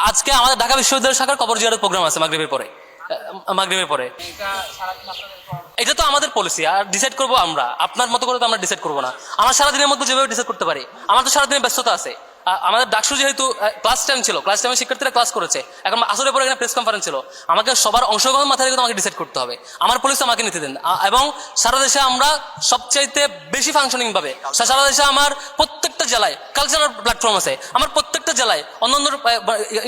আজকে আমাদের ঢাকা বিশ্ববিদ্যালয় শাখার কবর জিয়ারত প্রোগ্রাম আছে মাগরিবের পরে। এটা তো আমাদের পলিসি, আর ডিসাইড করবো আমরা, আপনার মতো করে তো আমরা ডিসাইড করবো না। আমার সারাদিনের মধ্যে যেভাবে ডিসাইড করতে পারি, আমার তো সারাদিনের ব্যস্ততা আছে। আমাদের ডাকসু যেহেতু ক্লাস টাইম ছিল, ক্লাস টাইমে শিক্ষার্থীরা ক্লাস করেছে, এখন আসরের পরে এখানে প্রেস কনফারেন্স ছিল, আমাকে সবার অংশগ্রহণ মাথায় রেখে আমাকে ডিসাইড করতে হবে। আমার পলিসি আমাকে নিতে দেন। এবং সারা দেশে আমরা সবচাইতে বেশি ফাংশনিং ভাবে, সারা দেশে আমার প্রত্যেকটা জেলায় কালচারাল প্ল্যাটফর্ম আছে, আমার প্রত্যেকটা জেলায় অন্যান্য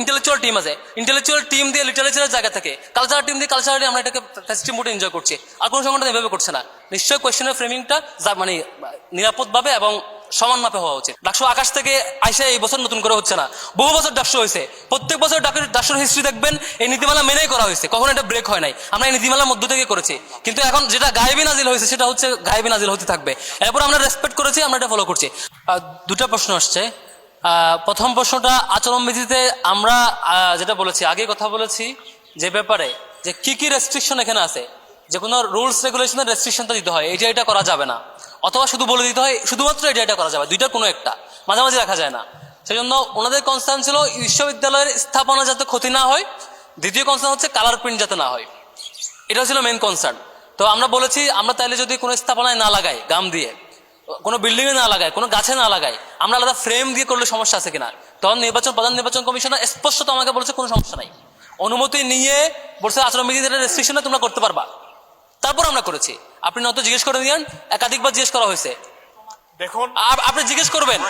ইন্টেলেকচুয়াল টিম আছে, ইন্টেলেকচুয়াল টিম দিয়ে লিটারেচারের জায়গা থেকে কালচারাল টিম দিয়ে কালচারালি আমরা এটাকে ফেস্টিভ মুডে এনজয় করছি। আর কোনো সংগঠন এভাবে করছে না। নিশ্চয়ই কোয়েশ্চেনের ফ্রেমিংটা মানে নিরাপদভাবে এবং সমান মাপে হওয়া উচিত। ডাকসু আকাশ থেকে আইসা এই বছর নতুন করে হচ্ছে না, বহু বছর ডাকসু হয়েছে। প্রত্যেক বছর ডাকসুর হিস্ট্রি দেখবেন এই নীতিমালা মেনেই করা হয়েছে, কখনো এটা ব্রেক হয় নাই। আমরা এই নীতিমালার মধ্য থেকে করেছি, কিন্তু এখন যেটা গায়েবী নাজিল হয়েছে সেটা হচ্ছে গায়েবী নাজিল হতে থাকবে। এরপর আমরা রেসপেক্ট করেছি, আমরা এটা ফলো করছি। দুটা প্রশ্ন আসছে। প্রথম প্রশ্নটা আচরণবিধিতে আমরা যেটা বলেছি, আগে কথা বলেছি যে ব্যাপারে যে কি কি রেস্ট্রিকশন এখানে আছে, যে কোনো রুলস রেগুলেশনের রেস্ট্রিকশনটা দিতে হয়, এটা করা যাবে না, অথবা শুধু বলে দিতে হয় শুধুমাত্র এটা করা যাবে, দুইটার কোনো একটা, মাঝামাঝি রাখা যায় না। সেই জন্য ওনাদের কনসার্ন ছিল বিশ্ববিদ্যালয়ের স্থাপনা যাতে ক্ষতি না হয়, দ্বিতীয় কনসার্ন হচ্ছে কালার প্রিন্ট যাতে না হয়, এটা ছিল মেইন কনসার্ন। তো আমরা বলেছি আমরা তাইলে যদি কোনো স্থাপনায় না লাগাই, গাম দিয়ে কোনো বিল্ডিং এ না লাগাই, কোনো গাছে না লাগাই, আমরা আলাদা ফ্রেম দিয়ে করলে সমস্যা আছে কিনা, তখন প্রধান নির্বাচন কমিশনার স্পষ্টত আমাকে বলেছে কোনো সমস্যা নাই, অনুমতি নিয়ে বলছে আচরণবিধির রেস্ট্রিকশনে তোমরা করতে পারবা। তারপর আমরা করেছি। আপনি নত জিজ্ঞেস করে দিয়েন, একাধিকবার জিজ্ঞেস করা হয়েছে, দেখুন আপনি জিজ্ঞেস করবেন।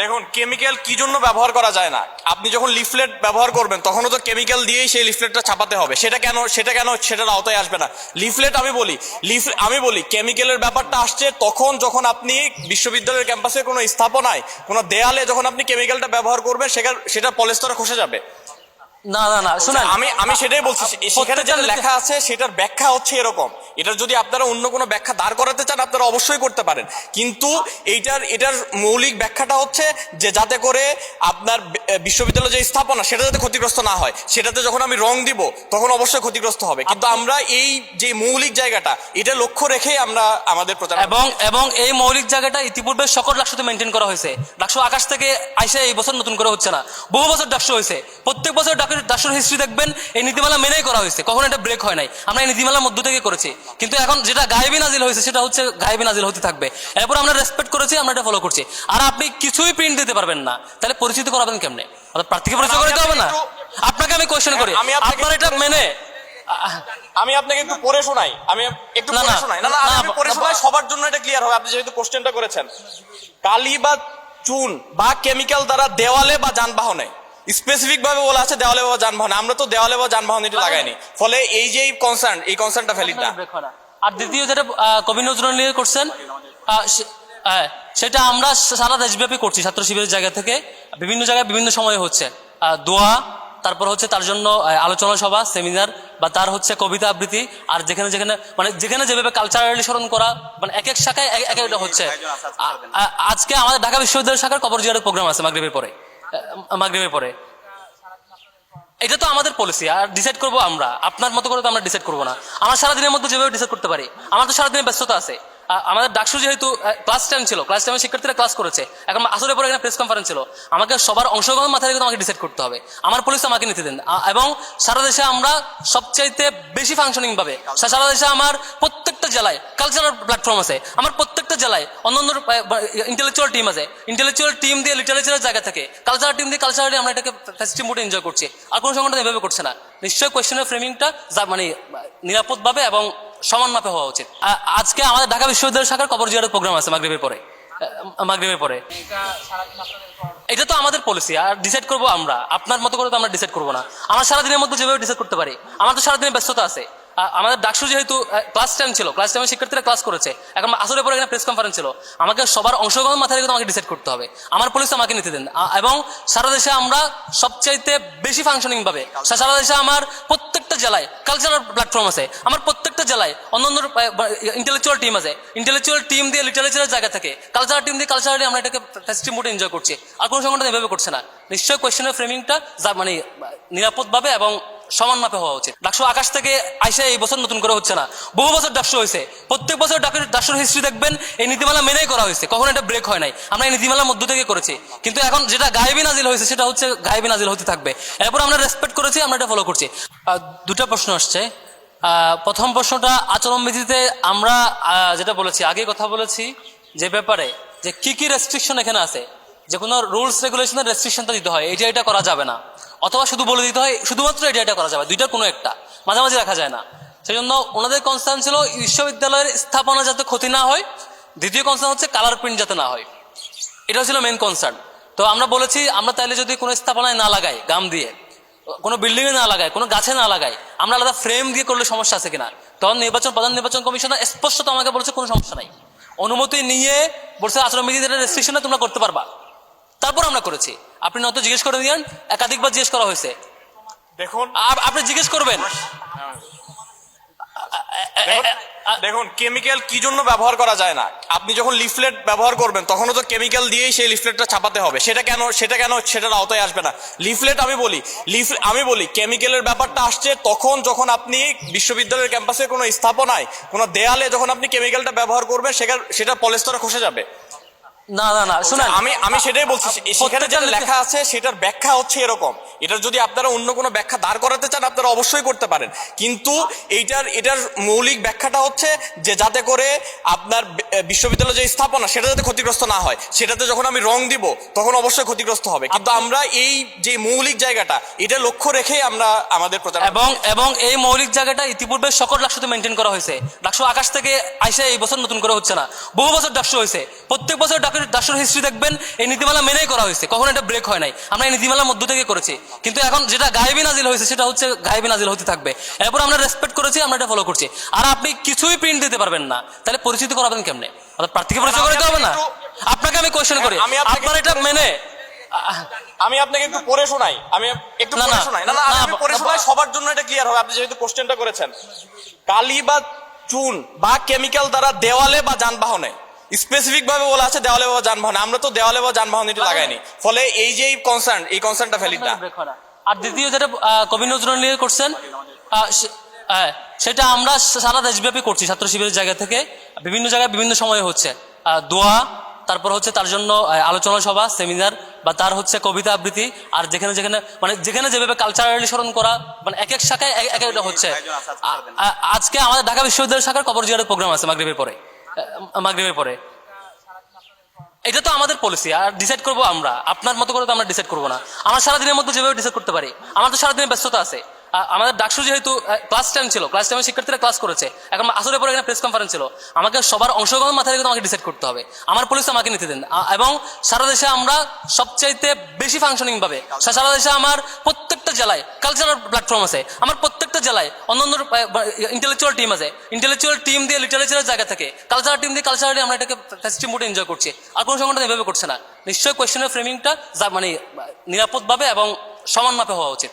দেখুন কেমিক্যাল কি জন্য ব্যবহার করা যায় না, আপনি যখন লিফলেট ব্যবহার করবেন তখনও তো কেমিক্যাল দিয়েই সেই লিফলেটটা ছাপাতে হবে, সেটার আওতায় আসবে না লিফলেট। আমি বলি কেমিক্যালের ব্যাপারটা আসছে তখন যখন আপনি বিশ্ববিদ্যালয়ের ক্যাম্পাসে কোনো স্থাপনায় কোনো দেয়ালে যখন আপনি কেমিক্যালটা ব্যবহার করবেন সেটা পলেস্টারে খসে যাবে। না না না শুনেন, আমি সেটাই বলছি, সেখানে যেটা লেখা আছে সেটার ব্যাখ্যা হচ্ছে এরকম। এটার যদি আপনারা অন্য কোনো ব্যাখ্যা দাঁড় করাতে চান আপনারা অবশ্যই করতে পারেন, কিন্তু এটার মৌলিক ব্যাখ্যাটা হচ্ছে যে যাতে করে আপনার বিশ্ববিদ্যালয়ের যে স্থাপনা সেটা যাতে ক্ষতিগ্রস্ত না হয়, সেটাতে যখন আমি রং দিব তখন অবশ্যই ক্ষতিগ্রস্ত হবে। কিন্তু আমরা এই যে মৌলিক জায়গাটা এটা লক্ষ্য রেখেই আমরা আমাদের প্রচার এবং এই মৌলিক জায়গাটা ইতিপূর্বে সকল ডাকসুতে মেনটেন করা হয়েছে। ডাকসু আকাশ থেকে আইসা এই বছর নতুন করে হচ্ছে না, বহু বছর ডাকসু হয়েছে। প্রত্যেক বছর ডাকসুর হিস্ট্রি দেখবেন এই নীতিমালা মেনেই করা হয়েছে, কখনো এটা ব্রেক হয় নাই। আমরা এই নীতিমালার মধ্য থেকে করেছি, কিন্তু এখন যেটা গায়েবী নাজিল হয়েছে সেটা হচ্ছে গায়েবী নাজিল হতে থাকবে। এরপর আমরা রেসপেক্ট করেছি, আমরা এটা ফলো করছি। আর আপনি কিছুই প্রিন্ট দিতে পারবেন না, তাহলে পরিচিত করাবেন কেমনে? প্রার্থীকে পরিচয় করতে হবে না? আপনাকে আমি কোয়েশ্চেন করি, আপনার এটা মেনে আমি আপনাকে একটু পড়ে শোনাই, সবার জন্য এটা ক্লিয়ার হবে। আপনি যেহেতু কোশ্চেনটা করেছেন, কালি বা চুন বা কেমিক্যাল দ্বারা দেওয়ালে বা যানবাহনে স্পেসিফিক ভাবে বলা আছে দেওয়ালে বা যানবাহনে, আমরা তো দেওয়ালে বা যানবাহন এটা লাগাইনি, ফলে এই যে কনসার্নটা ভ্যালিড না। আর দ্বিতীয় যেটা কবি নজরুল নিয়ে করছেন, সেটা আমরা সারা দেশব্যাপী করছি, ছাত্র শিবিরের জায়গা থেকে বিভিন্ন জায়গায় বিভিন্ন সময়ে হচ্ছে দোয়া, তারপর হচ্ছে তার জন্য আলোচনা সভা, সেমিনার, বা তার হচ্ছে কবিতা আবৃত্তি। আর যেখানে যেভাবে কালচারালি স্মরণ করা, মানে এক এক শাখায় এক একটা হচ্ছে। আজকে আমাদের ঢাকা বিশ্ববিদ্যালয় শাখার কবর জিয়ারত প্রোগ্রাম আছে মাগরিবের পরে। এটা তো আমাদের পলিসি, আর ডিসাইড করবো আমরা, আপনার মতো করে তো আমরা ডিসাইড করবো না। আমার সারাদিনের মধ্যে যেভাবে ডিসাইড করতে পারি, আমার তো সারাদিনের ব্যস্ততা আছে। আমাদের ডাকসু যেহেতু ক্লাস টাইম ছিল, ক্লাস টাইমে শিক্ষার্থীরা ক্লাস করেছে, এখন আসরের পরে এখানে প্রেস কনফারেন্স ছিল, আমাকে সবার অংশগ্রহণ মাথায় রেখে আমাকে ডিসাইড করতে হবে। আমার পলিসি আমাকে নিতে দেন। এবং সারা দেশে আমরা সবচাইতে বেশি ফাংশনিং ভাবে, সারা দেশে আমার প্রত্যেকটা জেলায় কালচারাল প্ল্যাটফর্ম আছে, আমার প্রত্যেকটা জেলায় অন্যান্য ইন্টেলেকচুয়াল টিম আছে, ইন্টেলেকচুয়াল টিম দিয়ে লিটারেচারের জায়গা থেকে কালচারাল টিম দিয়ে কালচারালি আমরা এটাকে ফেস্টিভ মুডে এনজয় করছি। আর কোনো সংগঠন এভাবে করছে না। নিশ্চয়ই কোয়েশ্চেনের ফ্রেমিংটা মানে নিরাপদভাবে এবং সমান মাপে হওয়া উচিত। আজকে আমাদের ঢাকা বিশ্ববিদ্যালয় শাখার কবর জিয়ারত প্রোগ্রাম আছে মাগরিবের পরে। এটা তো আমাদের পলিসি, আর ডিসাইড করবো আমরা, আপনার মতো করে তো আমরা ডিসাইড করবো না। আমার সারাদিনের মধ্যে যেভাবে ডিসাইড করতে পারি, আমার তো সারাদিনের ব্যস্ততা আছে। আমাদের ডাকসু যেহেতু ক্লাস টাইম ছিল, ক্লাস টাইমে শিক্ষার্থীরা ক্লাস করেছে, এখন আসরের পরে এখানে প্রেস কনফারেন্স ছিল, আমাকে সবার অংশগ্রহণ মাথায় রেখে আমাকে ডিসাইড করতে হবে। আমার পলিসি আমাকে নিতে দেন। এবং সারা দেশে আমরা সবচাইতে বেশি ফাংশনিং ভাবে, সারা দেশে আমার প্রত্যেকটা জেলায় কালচারাল প্ল্যাটফর্ম আছে, আমার প্রত্যেকটা জেলায় অন্যান্য ইন্টেলেকচুয়াল টিম আছে, ইন্টেলেকচুয়াল টিম দিয়ে লিটারেচারের জায়গা থেকে কালচারাল টিম দিয়ে কালচারালি আমরা এটাকে ফেস্টিভ মুডে এনজয় করছি। আর কোনো সংগঠন এভাবে করছে না। নিশ্চয়ই কোয়েশ্চেনের ফ্রেমিংটা মানে নিরাপদভাবে এবং সমান মাপে হওয়া উচিত। ডাকসু আকাশ থেকে আইসে এই বছর নতুন করে হচ্ছে না, বহু বছর ডাকসু হয়েছে। প্রত্যেক বছর ডাকসুর হিস্ট্রি দেখবেন এই নীতিমালা মেনেই করা হয়েছে, কখনো এটা ব্রেক হয় নাই। আমরা এই নীতিমালার মধ্য থেকে করেছি, কিন্তু এখন যেটা গায়েবী নাজিল হয়েছে সেটা হচ্ছে গায়েবী নাজিল হতে থাকবে। এরপর আমরা রেসপেক্ট করেছি, আমরা এটা ফলো করছি। দুটা প্রশ্ন আসছে। প্রথম প্রশ্নটা আচরণবিধিতে আমরা যেটা বলেছি, আগে কথা বলেছি যে ব্যাপারে যে কি কি রেস্ট্রিকশন এখানে আছে, যে কোনো রুলস রেগুলেশনের রেস্ট্রিকশনটা দিতে হয়, এটা করা যাবে না, অথবা শুধু বলে দিতে হয় শুধুমাত্র এটা করা যাবে, দুইটা কোনো একটা মাঝামাঝি রাখা যায় না। সেই জন্য ওনাদের কনসার্ন ছিল বিশ্ববিদ্যালয়ের স্থাপনা যাতে ক্ষতি না হয়, দ্বিতীয় কনসার্ন হচ্ছে কালার প্রিন্ট যাতে না হয়, এটা ছিল মেন কনসার্ন। তো আমরা বলেছি আমরা তাইলে যদি কোনো স্থাপনায় না লাগাই, গাম দিয়ে কোনো বিল্ডিং এ না লাগাই, কোনো গাছে না লাগাই, আমরা আলাদা ফ্রেম দিয়ে করলে সমস্যা আছে কিনা, তখন প্রধান নির্বাচন কমিশনার স্পষ্টত আমাকে বলেছে কোনো সমস্যা নাই, অনুমতি নিয়ে বলছে আচরণবিধির রেস্ট্রিকশনে তোমরা করতে পারবা। তারপর আমরা করেছি। আপনি নয়তো জিজ্ঞেস করে দিয়েন, একাধিকবার জিজ্ঞেস করা হয়েছে, দেখুন আপনি জিজ্ঞেস করবেন। দেখুন কেমিক্যাল কি জন্য ব্যবহার করা যায় না, আপনি যখন লিফলেট ব্যবহার করবেন তখনও তো কেমিক্যাল দিয়েই সেই লিফলেটটা ছাপাতে হবে, সেটা কেন সেটার আওতায় আসবে না লিফলেট। আমি বলি কেমিক্যালের ব্যাপারটা আসছে তখন যখন আপনি বিশ্ববিদ্যালয়ের ক্যাম্পাসে কোনো স্থাপনায় কোনো দেয়ালে যখন আপনি কেমিক্যালটা ব্যবহার করবেন সেটা পলিস্টারে খসে যাবে। না না না শুনেন, আমি সেটাই বলছি, সেখানে যেটা লেখা আছে সেটার ব্যাখ্যা হচ্ছে এরকম। এটার যদি আপনারা অন্য কোনো ব্যাখ্যা দাঁড় করাতে চান আপনারা অবশ্যই করতে পারেন, কিন্তু এটার মৌলিক ব্যাখ্যাটা হচ্ছে যে যাতে করে আপনার বিশ্ববিদ্যালয়ের যে স্থাপনা সেটা যাতে ক্ষতিগ্রস্ত না হয়, সেটাতে যখন আমি রং দিব তখন অবশ্যই ক্ষতিগ্রস্ত হবে। কিন্তু আমরা এই যে মৌলিক জায়গাটা এটা লক্ষ্য রেখে আমরা আমাদের প্রচার এবং এই মৌলিক জায়গাটা ইতিপূর্বে সকল ডাকসুতে মেনটেন করা হয়েছে। ডাকসু আকাশ থেকে আইসে এই বছর নতুন করে হচ্ছে না, বহু বছর ডাকসু হয়েছে। প্রত্যেক বছর ডাকসুর হিস্ট্রি দেখবেন এই নীতিমালা মেনেই করা হয়েছে, কখনো এটা ব্রেক হয় নাই। আমরা এই নীতিমালার মধ্য থেকে করেছি, কিন্তু এখন যেটা গায়েবী নাজিল হয়েছে সেটা হচ্ছে গায়েবী নাজিল হতে থাকবে। এরপর আমরা রেসপেক্ট করেছি, আমরা এটা ফলো করছি। আর আপনি কিছুই প্রিন্ট দিতে পারবেন না, তাহলে পরিচিতি করাবেন কেমনে? প্রার্থীকে পরিচয় করতে হবে না? আপনাকে আমি কোয়েশ্চেন করি, আপনার এটা মেনে আমি আপনাকে একটু পড়ে শোনাই, সবার জন্য এটা ক্লিয়ার হবে। আপনি যেহেতু কোশ্চেনটা করেছেন, কালি বা চুন বা কেমিক্যাল দ্বারা দেওয়ালে বা যানবাহনে স্পেসিফিক ভাবে বলা আছে দেওয়ালে বা যানবাহনে, আমরা তো দেওয়ালে বা যানবাহনে এটা লাগাইনি, ফলে এই যে এই কনসার্নটা ভ্যালিড না। আর দ্বিতীয় যেটা কবি নজরুল নিয়ে করছেন, সেটা আমরা সারা দেশব্যাপী করছি, ছাত্র শিবিরের জায়গা থেকে বিভিন্ন জায়গায় বিভিন্ন সময়ে হচ্ছে দোয়া, তারপর হচ্ছে তার জন্য আলোচনা সভা, সেমিনার, বা তার হচ্ছে কবিতা আবৃত্তি। আর যেখানে যেভাবে কালচারালি স্মরণ করা, এক এক শাখায় এক একটা হচ্ছে। আজকে আমাদের ঢাকা বিশ্ববিদ্যালয় শাখার কবর জিয়ারত প্রোগ্রাম আছে মাগরিবের পরে। এটা তো আমাদের পলিসি, আর ডিসাইড করবো আমরা, আপনার মতো করে তো আমরা ডিসাইড করবো না। আমার সারাদিনের মধ্যে যেভাবে ডিসাইড করতে পারি, আমার তো সারাদিনের ব্যস্ততা আছে। আমাদের ডাকসু যেহেতু ক্লাস টাইম ছিল, ক্লাস টাইমে শিক্ষার্থীরা ক্লাস করেছে, এখন আসরের পরে এখানে প্রেস কনফারেন্স ছিল, আমাকে সবার অংশগ্রহণ মাথায় রেখে আমাকে ডিসাইড করতে হবে। আমার পলিসি আমাকে নিতে দেন। এবং সারা দেশে আমরা সবচাইতে বেশি ফাংশনিং ভাবে, সারা দেশে আমার প্রত্যেকটা জেলায় কালচারাল প্ল্যাটফর্ম আছে, আমার প্রত্যেকটা জেলায় অন্যান্য ইন্টেলেকচুয়াল টিম আছে, ইন্টেলেকচুয়াল টিম দিয়ে লিটারেচারের জায়গা থেকে কালচারাল টিম দিয়ে কালচারালি আমরা এটাকে ফেস্টিভ মুডে এনজয় করছি। আর কোনো সংগঠন এভাবে করছে না। নিশ্চয়ই কোয়েশ্চেনের ফ্রেমিংটা নিরাপদভাবে এবং সমান মাপে হওয়া উচিত।